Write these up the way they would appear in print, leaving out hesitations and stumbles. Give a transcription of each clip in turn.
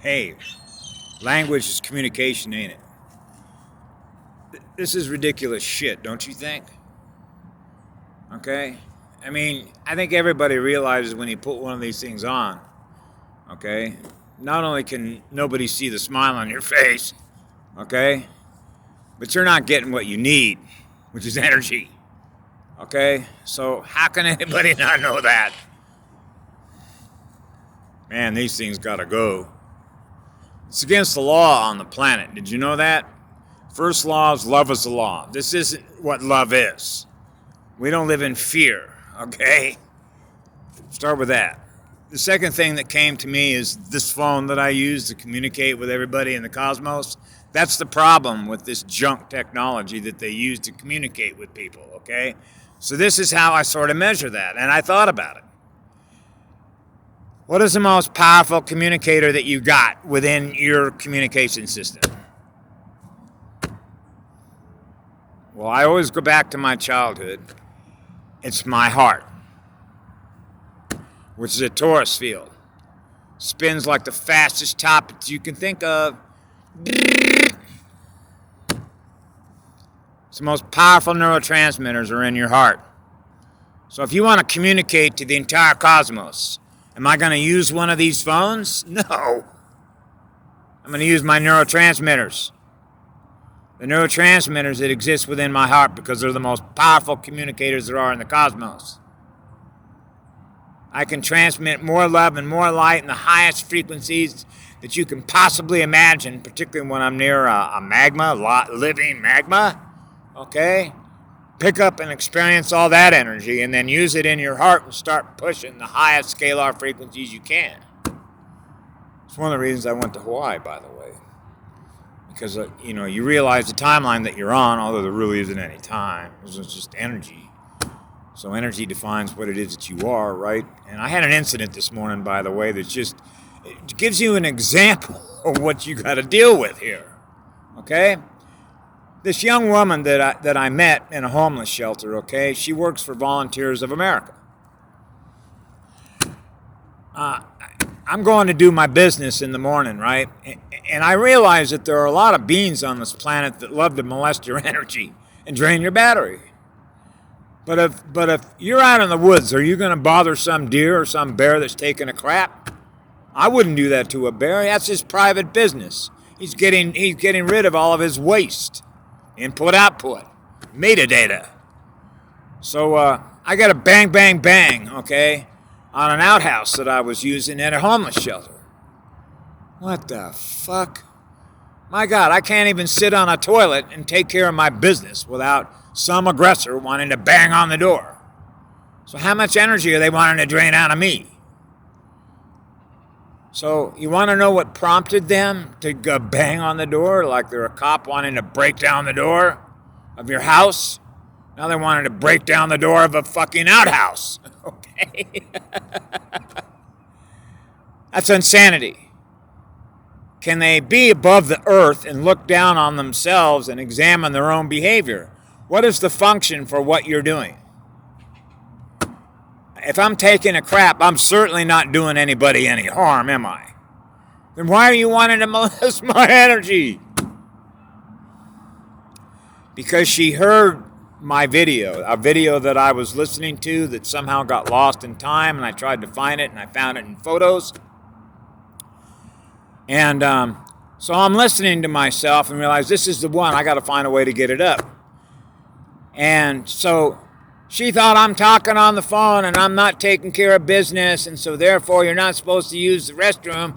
Hey, language is communication, ain't it? This is ridiculous shit, don't you think? Okay? I mean, I think everybody realizes when you put one of these things on, okay, not only can nobody see the smile on your face, okay, but you're not getting what you need, which is energy. Okay? So, how can anybody not know that? Man, these things gotta go. It's against the law on the planet. Did you know that? First law is love is the law. This isn't what love is. We don't live in fear, okay? Start with that. The second thing that came to me is this phone that I use to communicate with everybody in the cosmos. That's the problem with this junk technology that they use to communicate with people, okay? So this is how I sort of measure that, and I thought about it. What is the most powerful communicator that you got within your communication system? Well, I always go back to my childhood. It's my heart, which is a torus field. Spins like the fastest top that you can think of. It's the most powerful neurotransmitters are in your heart. So if you want to communicate to the entire cosmos, am I going to use one of these phones? No. I'm going to use my neurotransmitters. The neurotransmitters that exist within my heart because they're the most powerful communicators there are in the cosmos. I can transmit more love and more light in the highest frequencies that you can possibly imagine, particularly when I'm near a magma, living magma. Okay? Pick up and experience all that energy and then use it in your heart and start pushing the highest scalar frequencies you can. It's one of the reasons I went to Hawaii, by the way. Because, you realize the timeline that you're on, although there really isn't any time. It's just energy. So energy defines what it is that you are, right? And I had an incident this morning, by the way, that just it gives you an example of what you got to deal with here. Okay? This young woman that I met in a homeless shelter, okay, she works for Volunteers of America. I'm going to do my business in the morning, right? And I realize that there are a lot of beings on this planet that love to molest your energy and drain your battery. But if you're out in the woods, are you going to bother some deer or some bear that's taking a crap? I wouldn't do that to a bear. That's his private business. He's getting rid of all of his waste. Input, output, metadata. So I got a bang, bang, bang, okay, on an outhouse that I was using at a homeless shelter. What the fuck? My God, I can't even sit on a toilet and take care of my business without some aggressor wanting to bang on the door. So how much energy are they wanting to drain out of me? So you want to know what prompted them to go bang on the door like they're a cop wanting to break down the door of your house? Now they're wanting to break down the door of a fucking outhouse. Okay? That's insanity. Can they be above the earth and look down on themselves and examine their own behavior? What is the function for what you're doing? If I'm taking a crap, I'm certainly not doing anybody any harm, am I? Then why are you wanting to molest my energy? Because she heard my video, a video that I was listening to that somehow got lost in time, and I tried to find it, and I found it in photos. And so I'm listening to myself and realize this is the one. I got to find a way to get it up. And so she thought I'm talking on the phone and I'm not taking care of business, and so therefore you're not supposed to use the restroom.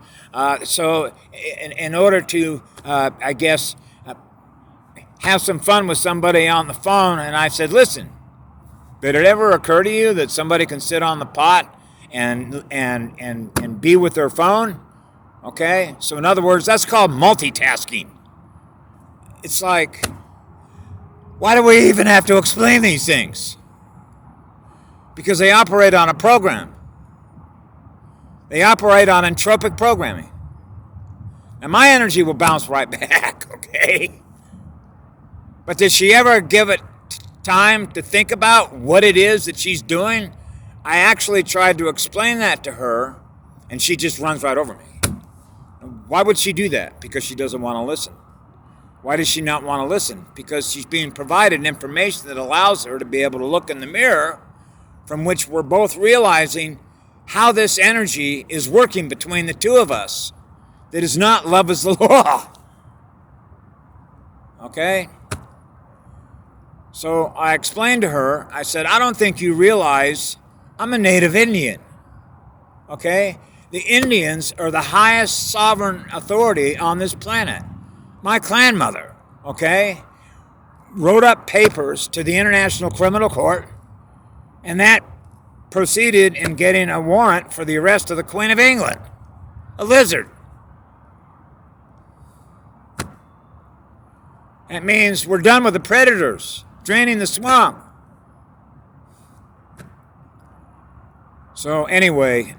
So in order to, have some fun with somebody on the phone, and I said, listen, did it ever occur to you that somebody can sit on the pot and be with their phone? Okay? So in other words, that's called multitasking. It's like, why do we even have to explain these things? Because they operate on a program. They operate on entropic programming. And my energy will bounce right back, okay? But did she ever give it time to think about what it is that she's doing? I actually tried to explain that to her, and she just runs right over me. Why would she do that? Because she doesn't want to listen. Why does she not want to listen? Because she's being provided information that allows her to be able to look in the mirror, from which we're both realizing how this energy is working between the two of us. That is not love is the law. Okay? So I explained to her, I said, I don't think you realize I'm a native Indian. Okay? The Indians are the highest sovereign authority on this planet. My grandmother, okay, wrote up papers to the International Criminal Court, and that proceeded in getting a warrant for the arrest of the Queen of England, a lizard. That means we're done with the predators, draining the swamp. So anyway,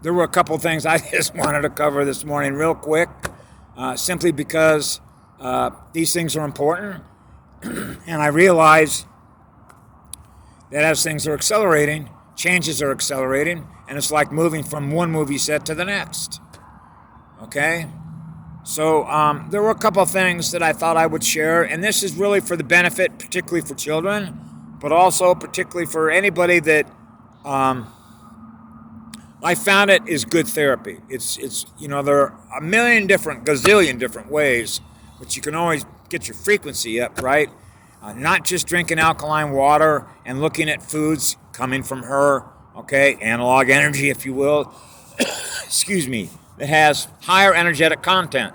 there were a couple things I just wanted to cover this morning real quick. Simply because these things are important. And I realize that as things are accelerating, changes are accelerating, and it's like moving from one movie set to the next. Okay? So there were a couple of things that I thought I would share, and this is really for the benefit, particularly for children, but also particularly for anybody that I found it is good therapy. It's there are a million gazillion different ways, but you can always get your frequency up, right? Not just drinking alkaline water and looking at foods coming from her, okay, analog energy, if you will, excuse me, that has higher energetic content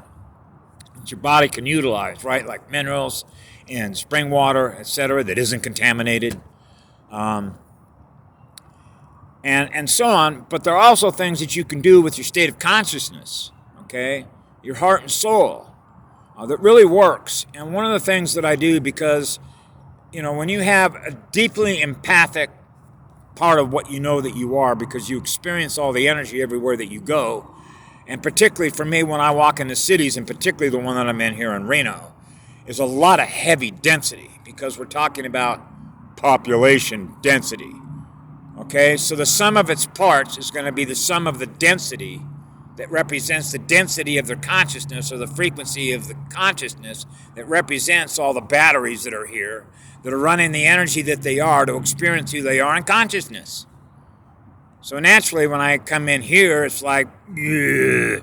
that your body can utilize, right? Like minerals and spring water, etc., that isn't contaminated. And so on, but there are also things that you can do with your state of consciousness, okay, your heart and soul, that really works. And one of the things that I do, because, when you have a deeply empathic part of what you know that you are, because you experience all the energy everywhere that you go, and particularly for me when I walk into cities, and particularly the one that I'm in here in Reno, is a lot of heavy density, because we're talking about population density. Okay, so the sum of its parts is going to be the sum of the density that represents the density of their consciousness, or the frequency of the consciousness that represents all the batteries that are here, that are running the energy that they are to experience who they are in consciousness. So naturally, when I come in here, it's like, your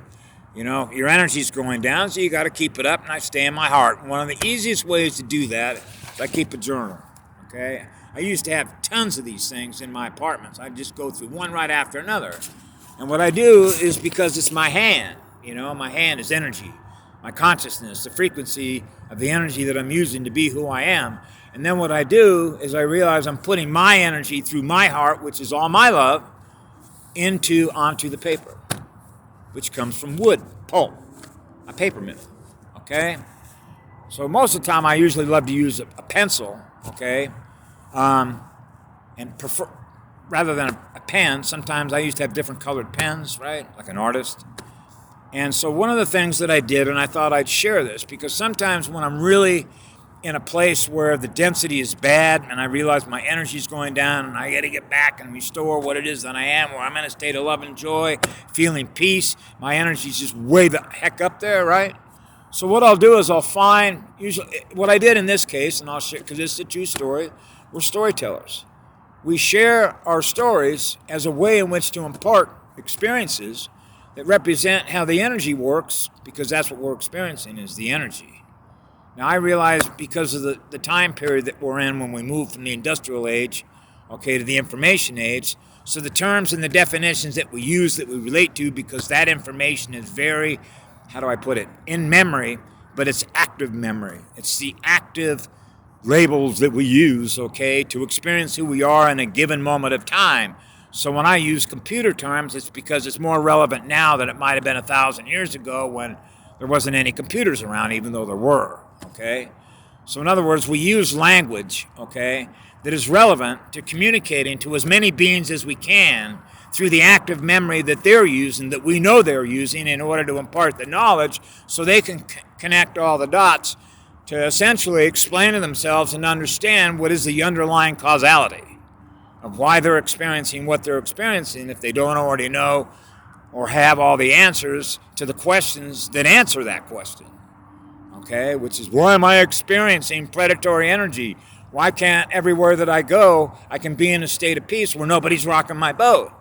energy's going down, so you got to keep it up, and I stay in my heart. And one of the easiest ways to do that is I keep a journal, okay? I used to have tons of these things in my apartments. I'd just go through one right after another. And what I do is, because it's my hand, my hand is energy, my consciousness, the frequency of the energy that I'm using to be who I am. And then what I do is I realize I'm putting my energy through my heart, which is all my love, onto the paper, which comes from wood, pulp, a paper mill, okay? So most of the time I usually love to use a pencil, okay? And prefer, rather than a pen, sometimes I used to have different colored pens, right? Like an artist. And so one of the things that I did, and I thought I'd share this, because sometimes when I'm really in a place where the density is bad and I realize my energy's going down and I got to get back and restore what it is that I am, where I'm in a state of love and joy, feeling peace, my energy's just way the heck up there, right? So what I'll do is I'll find, usually, what I did in this case, and I'll share, because this is a true story, we're storytellers. We share our stories as a way in which to impart experiences that represent how the energy works, because that's what we're experiencing, is the energy. Now, I realize because of the time period that we're in when we move from the industrial age, okay, to the information age, so the terms and the definitions that we use, that we relate to, because that information is very, how do I put it, in memory, but it's active memory. It's the active labels that we use, okay, to experience who we are in a given moment of time. So when I use computer terms, it's because it's more relevant now than it might have been 1,000 years ago when there wasn't any computers around, even though there were, okay? So in other words, we use language, okay, that is relevant to communicating to as many beings as we can through the active memory that they're using, that we know they're using, in order to impart the knowledge so they can connect all the dots to essentially explain to themselves and understand what is the underlying causality of why they're experiencing what they're experiencing, if they don't already know or have all the answers to the questions that answer that question. Okay, which is, why am I experiencing predatory energy? Why can't everywhere that I go, I can be in a state of peace where nobody's rocking my boat?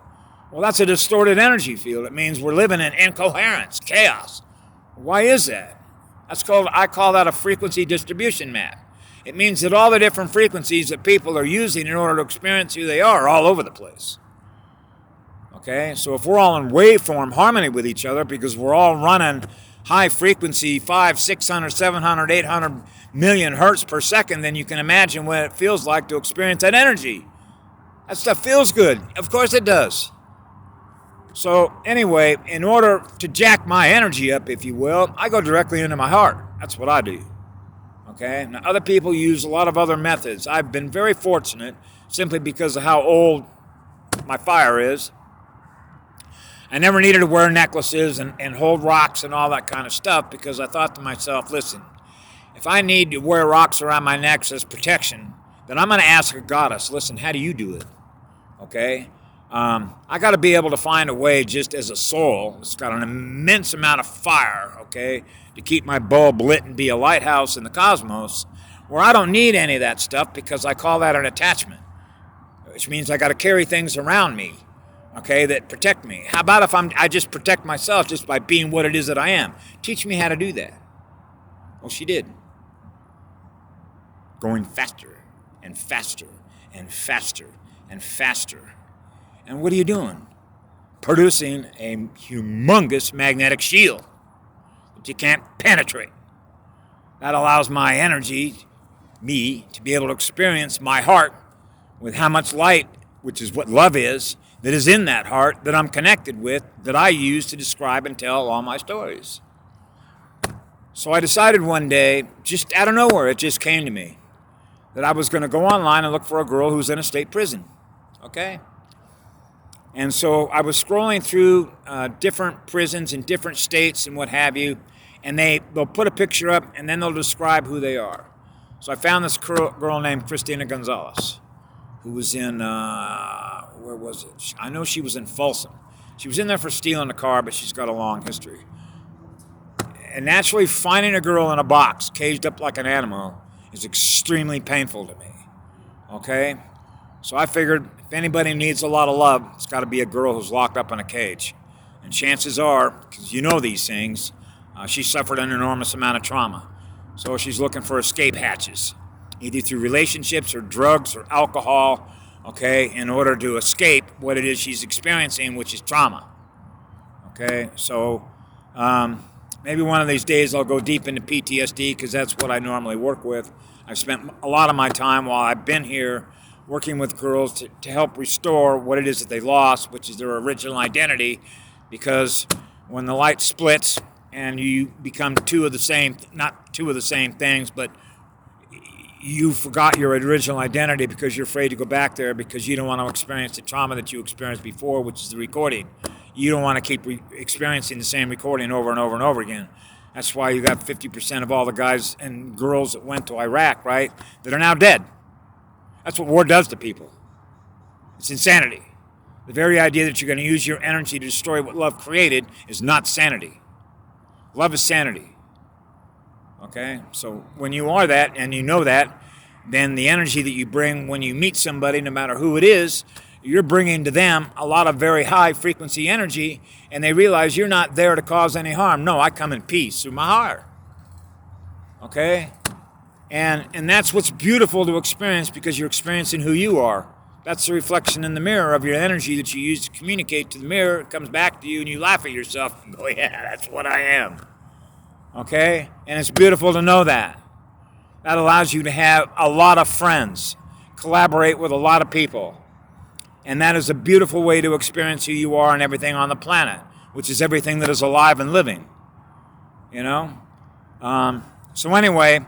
Well, that's a distorted energy field. It means we're living in incoherence, chaos. Why is that? I call that a frequency distribution map. It means that all the different frequencies that people are using in order to experience who they are all over the place. Okay, so if we're all in waveform harmony with each other because we're all running high frequency 500, 600, 700, 800 million hertz per second, then you can imagine what it feels like to experience that energy. That stuff feels good. Of course it does. So anyway, in order to jack my energy up, if you will, I go directly into my heart. That's what I do. Okay? Now, other people use a lot of other methods. I've been very fortunate simply because of how old my fire is. I never needed to wear necklaces and hold rocks and all that kind of stuff because I thought to myself, listen, if I need to wear rocks around my neck as protection, then I'm going to ask a goddess, listen, how do you do it? Okay? I got to be able to find a way just as a soul. It's got an immense amount of fire, okay, to keep my bulb lit and be a lighthouse in the cosmos where I don't need any of that stuff because I call that an attachment, which means I got to carry things around me, okay, that protect me. How about if I just protect myself just by being what it is that I am? Teach me how to do that. Well, she did. Going faster and faster and faster and faster. And what are you doing? Producing a humongous magnetic shield that you can't penetrate. That allows my energy, me, to be able to experience my heart with how much light, which is what love is, that is in that heart that I'm connected with, that I use to describe and tell all my stories. So I decided one day, just out of nowhere, it just came to me, that I was going to go online and look for a girl who's in a state prison. Okay? And so I was scrolling through different prisons in different states and what have you, and they'll put a picture up and then they'll describe who they are. So I found this girl named Christina Gonzalez, who was in, where was it? I know she was in Folsom. She was in there for stealing a car, but she's got a long history. And naturally, finding a girl in a box, caged up like an animal, is extremely painful to me. Okay? So I figured if anybody needs a lot of love, it's got to be a girl who's locked up in a cage. And chances are, because you know these things, she suffered an enormous amount of trauma. So she's looking for escape hatches, either through relationships or drugs or alcohol, okay, in order to escape what it is she's experiencing, which is trauma. Okay, so maybe one of these days I'll go deep into PTSD because that's what I normally work with. I've spent a lot of my time while I've been here working with girls to help restore what it is that they lost, which is their original identity, because when the light splits and you become two of the same, not two of the same things, but you forgot your original identity because you're afraid to go back there because you don't want to experience the trauma that you experienced before, which is the recording. You don't want to keep experiencing the same recording over and over and over again. That's why you got 50% of all the guys and girls that went to Iraq, right, that are now dead. That's what war does to people. It's insanity. The very idea that you're going to use your energy to destroy what love created is not sanity. Love is sanity. Okay? So when you are that and you know that, then the energy that you bring when you meet somebody, no matter who it is, you're bringing to them a lot of very high frequency energy, and they realize you're not there to cause any harm. No, I come in peace through my heart. Okay? And that's what's beautiful to experience because you're experiencing who you are. That's the reflection in the mirror of your energy that you use to communicate to the mirror. It comes back to you and you laugh at yourself and go, yeah, that's what I am. Okay? And it's beautiful to know that. That allows you to have a lot of friends, collaborate with a lot of people. And that is a beautiful way to experience who you are and everything on the planet, which is everything that is alive and living. You know? So anyway,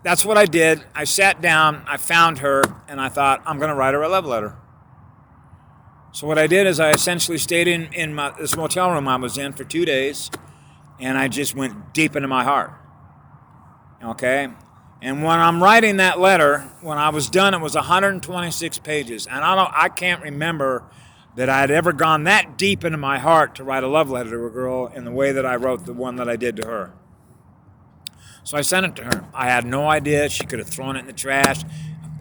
that's what I did. I sat down, I found her, and I thought, I'm going to write her a love letter. So what I did is I essentially stayed in this motel room I was in for 2 days, and I just went deep into my heart. Okay? And when I'm writing that letter, when I was done, it was 126 pages. And I can't remember that I had ever gone that deep into my heart to write a love letter to a girl in the way that I wrote the one that I did to her. So I sent it to her. I had no idea. She could have thrown it in the trash.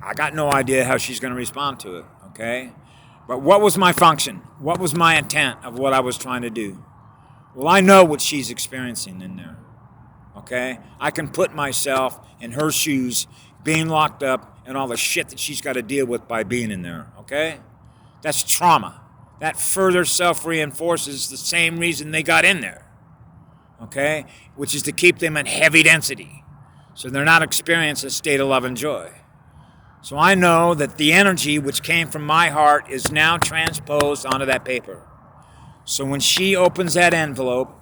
I got no idea how she's going to respond to it, okay? But what was my function? What was my intent of what I was trying to do? Well, I know what she's experiencing in there, okay? I can put myself in her shoes, being locked up, and all the shit that she's got to deal with by being in there, okay? That's trauma. That further self-reinforces the same reason they got in there, okay? Which is to keep them at heavy density, so they're not experiencing a state of love and joy. So I know that the energy which came from my heart is now transposed onto that paper. So when she opens that envelope,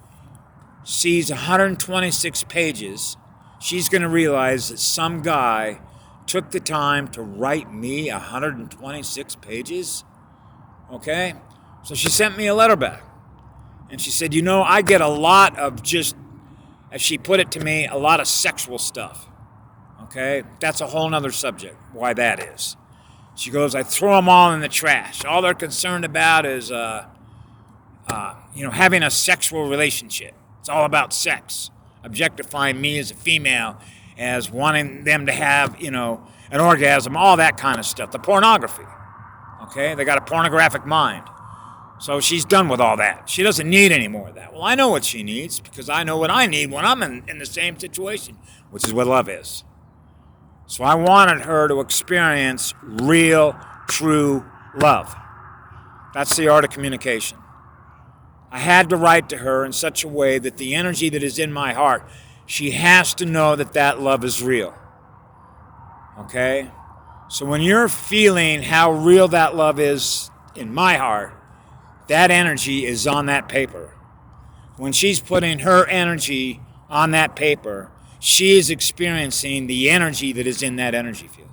sees 126 pages, she's going to realize that some guy took the time to write me 126 pages, okay? So she sent me a letter back. And she said, you know, I get a lot of just, as she put it to me, a lot of sexual stuff, okay? That's a whole nother subject, why that is. She goes, I throw them all in the trash. All they're concerned about is, having a sexual relationship. It's all about sex. Objectifying me as a female, as wanting them to have, an orgasm, all that kind of stuff. The pornography, okay? They got a pornographic mind. So she's done with all that. She doesn't need any more of that. Well, I know what she needs because I know what I need when I'm in the same situation, which is what love is. So I wanted her to experience real, true love. That's the art of communication. I had to write to her in such a way that the energy that is in my heart, she has to know that that love is real. Okay? So when you're feeling how real that love is in my heart, that energy is on that paper. When she's putting her energy on that paper, she is experiencing the energy that is in that energy field.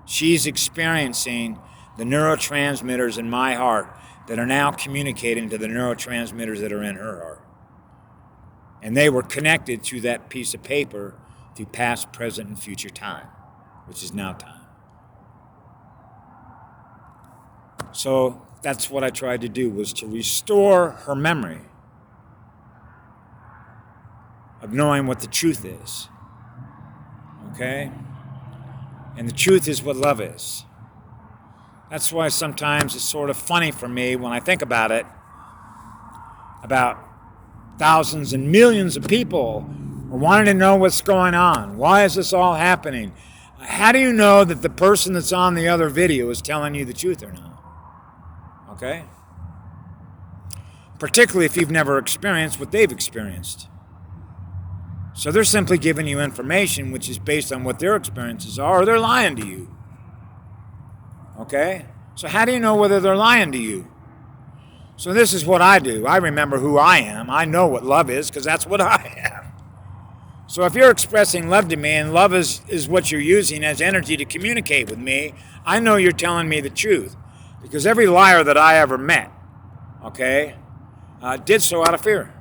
She's experiencing the neurotransmitters in my heart that are now communicating to the neurotransmitters that are in her heart. And they were connected through that piece of paper through past, present, and future time, which is now time. So that's what I tried to do, was to restore her memory of knowing what the truth is. Okay? And the truth is what love is. That's why sometimes it's sort of funny for me when I think about it, about thousands and millions of people are wanting to know what's going on. Why is this all happening? How do you know that the person that's on the other video is telling you the truth or not? Okay? Particularly if you've never experienced what they've experienced. So they're simply giving you information which is based on what their experiences are, or they're lying to you. Okay? So how do you know whether they're lying to you? So this is what I do. I remember who I am. I know what love is because that's what I am. So if you're expressing love to me and love is what you're using as energy to communicate with me, I know you're telling me the truth. Because every liar that I ever met, okay, did so out of fear.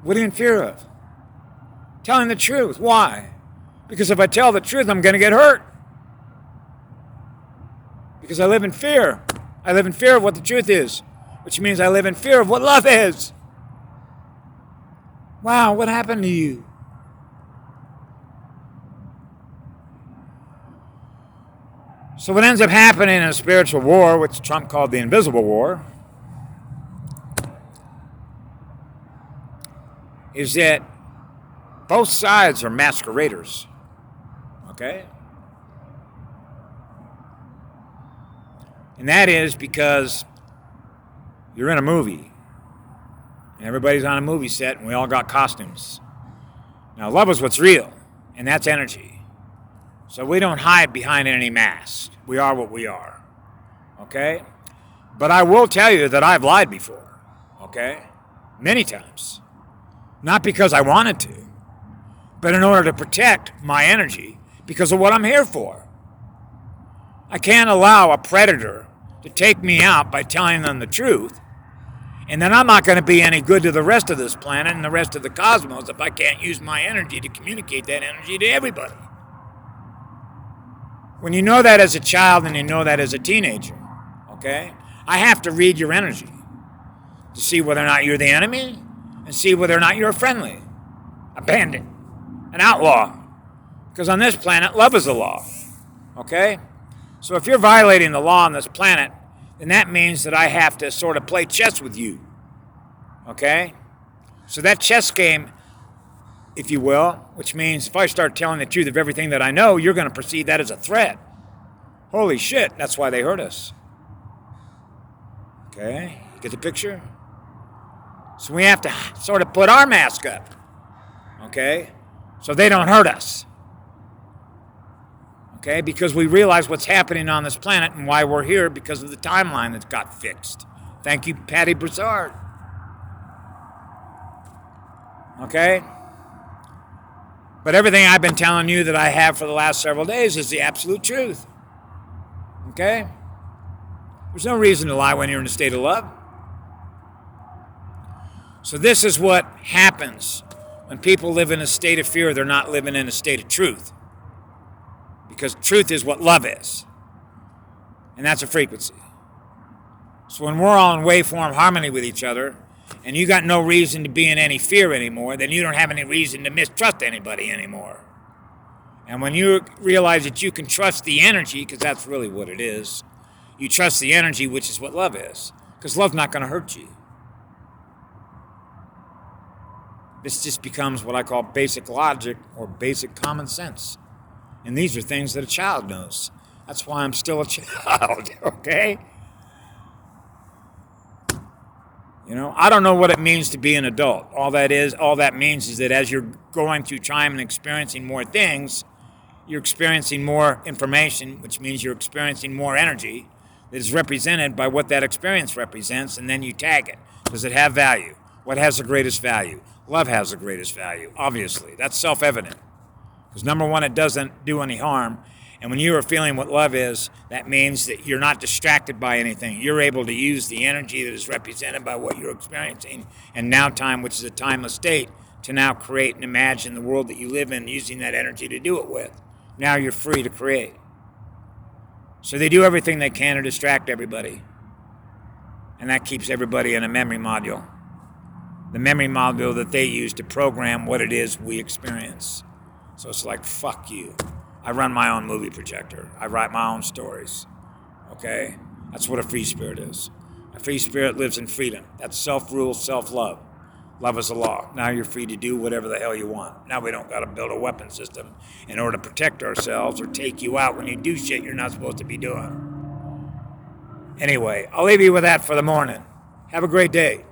What are you in fear of? Telling the truth. Why? Because if I tell the truth, I'm going to get hurt. Because I live in fear. I live in fear of what the truth is, which means I live in fear of what love is. Wow, what happened to you? So what ends up happening in a spiritual war, which Trump called the invisible war, is that both sides are masqueraders. Okay? And that is because you're in a movie. And everybody's on a movie set and we all got costumes. Now, love is what's real, and that's energy. So we don't hide behind any mask. We are what we are. Okay? But I will tell you that I've lied before. Okay? Many times. Not because I wanted to, but in order to protect my energy because of what I'm here for. I can't allow a predator to take me out by telling them the truth, and then I'm not going to be any good to the rest of this planet and the rest of the cosmos if I can't use my energy to communicate that energy to everybody. When you know that as a child and you know that as a teenager, Okay? I have to read your energy to see whether or not you're the enemy and see whether or not you're friendly, a bandit, an outlaw. Because on this planet, love is the law. Okay? So if you're violating the law on this planet, then that means that I have to sort of play chess with you. Okay? So that chess game, if you will, which means if I start telling the truth of everything that I know, you're going to perceive that as a threat. Holy shit, that's why they hurt us. Okay? You get the picture? So we have to sort of put our mask up. Okay? So they don't hurt us. Okay? Because we realize what's happening on this planet and why we're here because of the timeline that got fixed. Thank you, Patty Broussard. Okay? But everything I've been telling you that I have for the last several days is the absolute truth. Okay? There's no reason to lie when you're in a state of love. So this is what happens when people live in a state of fear. They're not living in a state of truth. Because truth is what love is. And that's a frequency. So when we're all in waveform harmony with each other, and you got no reason to be in any fear anymore, then you don't have any reason to mistrust anybody anymore. And when you realize that you can trust the energy, because that's really what it is, you trust the energy, which is what love is. Because love's not going to hurt you. This just becomes what I call basic logic or basic common sense. And these are things that a child knows. That's why I'm still a child, okay? You know, I don't know what it means to be an adult. All that means is that as you're going through time and experiencing more things, you're experiencing more information, which means you're experiencing more energy that is represented by what that experience represents, and then you tag it. Does it have value? What has the greatest value? Love has the greatest value, obviously. That's self-evident. Because number one, it doesn't do any harm. And when you are feeling what love is, that means that you're not distracted by anything. You're able to use the energy that is represented by what you're experiencing and now time, which is a timeless state, to now create and imagine the world that you live in using that energy to do it with. Now you're free to create. So they do everything they can to distract everybody. And that keeps everybody in a memory module. The memory module that they use to program what it is we experience. So it's like, fuck you. I run my own movie projector. I write my own stories. Okay? That's what a free spirit is. A free spirit lives in freedom. That's self-rule, self-love. Love is the law. Now you're free to do whatever the hell you want. Now we don't got to build a weapon system in order to protect ourselves or take you out when you do shit you're not supposed to be doing. Anyway, I'll leave you with that for the morning. Have a great day.